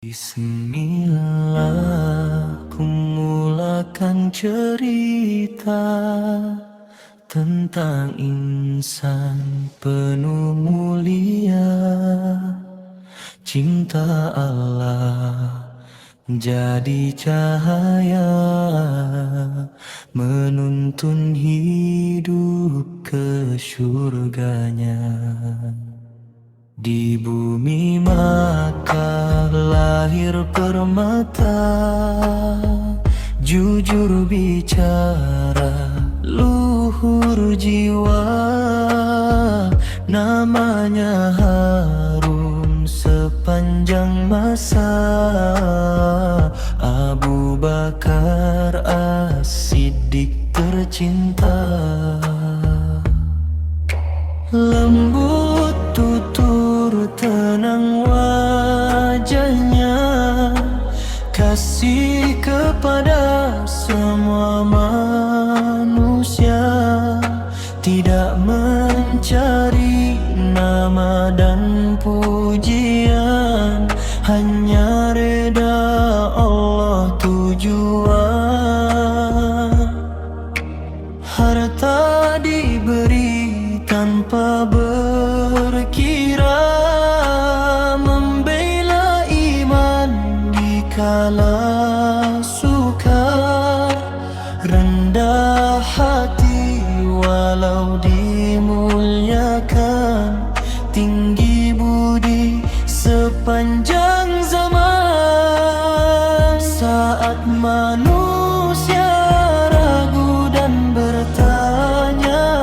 Bismillah, ku mulakan cerita tentang insan penuh mulia. Cinta Allah jadi cahaya, menuntun hidup ke surganya. Di bumi maka lahir permata, jujur bicara, luhur jiwa. Namanya harum sepanjang masa, Abu Bakar As-Siddiq tercinta. Lembut tutur tenang wajahnya, kasih kepada semua manusia, tidak mencari nama dan pujian, hanya reda Allah tujuan. Harta diberi tanpa berkira, membela iman dikala sukar, rendah hati walau dimuliakan, tinggi budi sepanjang zaman. Saat manusia ragu dan bertanya,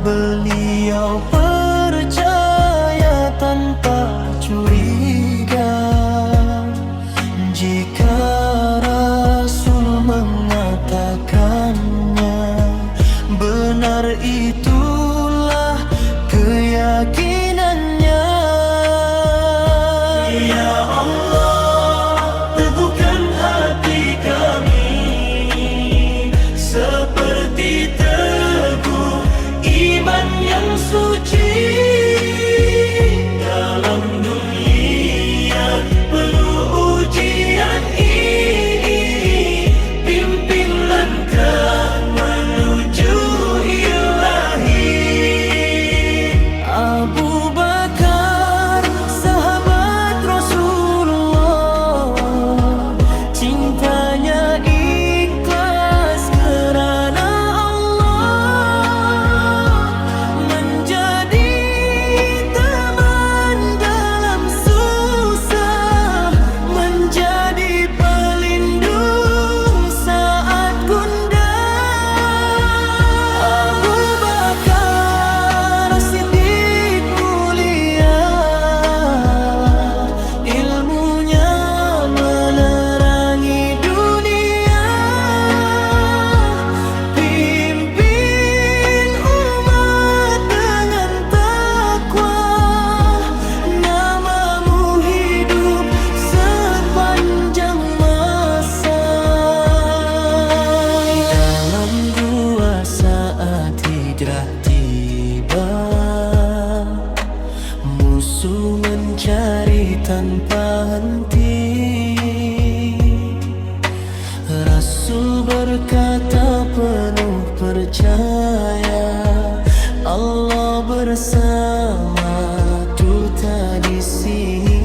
beliau percaya tanpa curiga. Jika Rasul mengatakannya, benar itulah keyakinannya. Ya Allah, teguhkan hati kami seperti teguh iman yang suci. Dalam dunia penuh ujian ini, pimpin langkah menuju ilahi. Abu Bakar, sahabat Rasulullah, cintanya ikhlas kerana Allah, menjadi teman dalam susah, menjadi pelindung saat gundah. Abu Bakar Siddiq mulia, ilmunya menerangi dunia, pimpin umat dengan takwa, namamu hidup sepanjang masa. Dalam dua saat hijrah tiba, musuh mencari tanpa henti. Rasul berkata penuh percaya, Allah bersama duta di sini.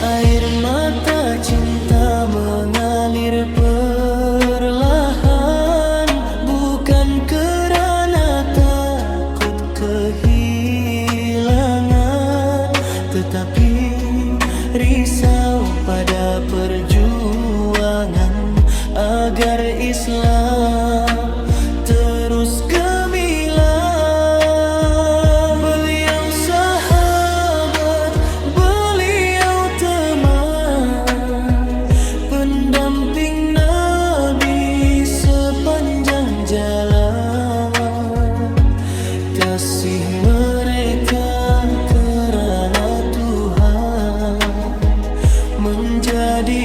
Air mata cinta mengalir perlahan, bukan kerana takut kehilangan, tetapi risau pada perjuangan agar Islam terus gemilang. Beliau sahabat, beliau teman, pendamping Nabi sepanjang jalan. Kasih mereka kerana Tuhan menjadi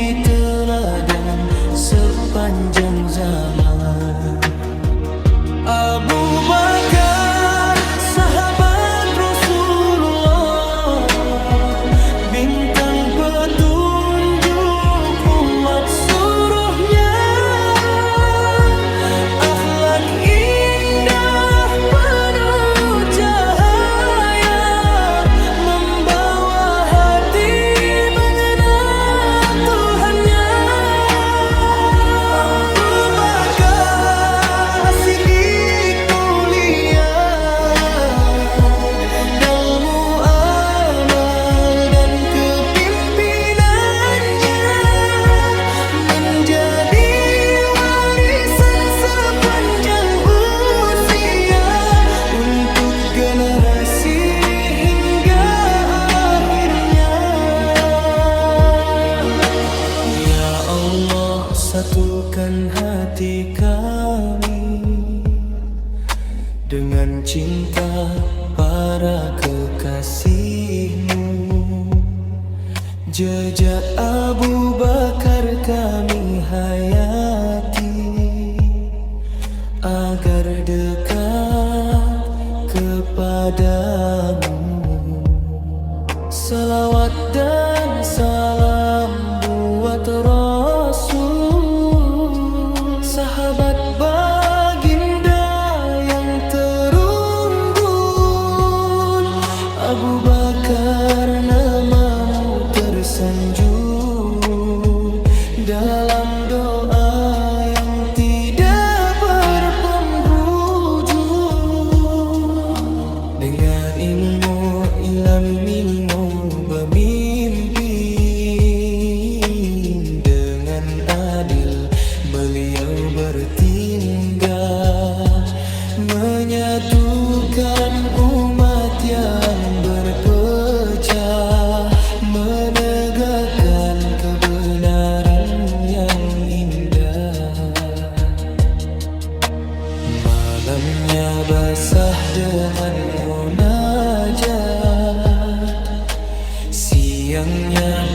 satukan hati kami dengan cinta para kekasihmu. Jejak Abu Bakar kami hayati agar dekat kepadamu. Salawat dan salam buat Rasul, sahabat baginda yang terunggul. Abu Bakar namamu tersanjung dalam doa yang tidak berpenghujung. Dengan ilmu bermimpi, dengan adil beliau bertindak, menyatukan umat yang berpecah, menegakkan kebenaran yang indah. Malamnya basah dengan munajat, siangnya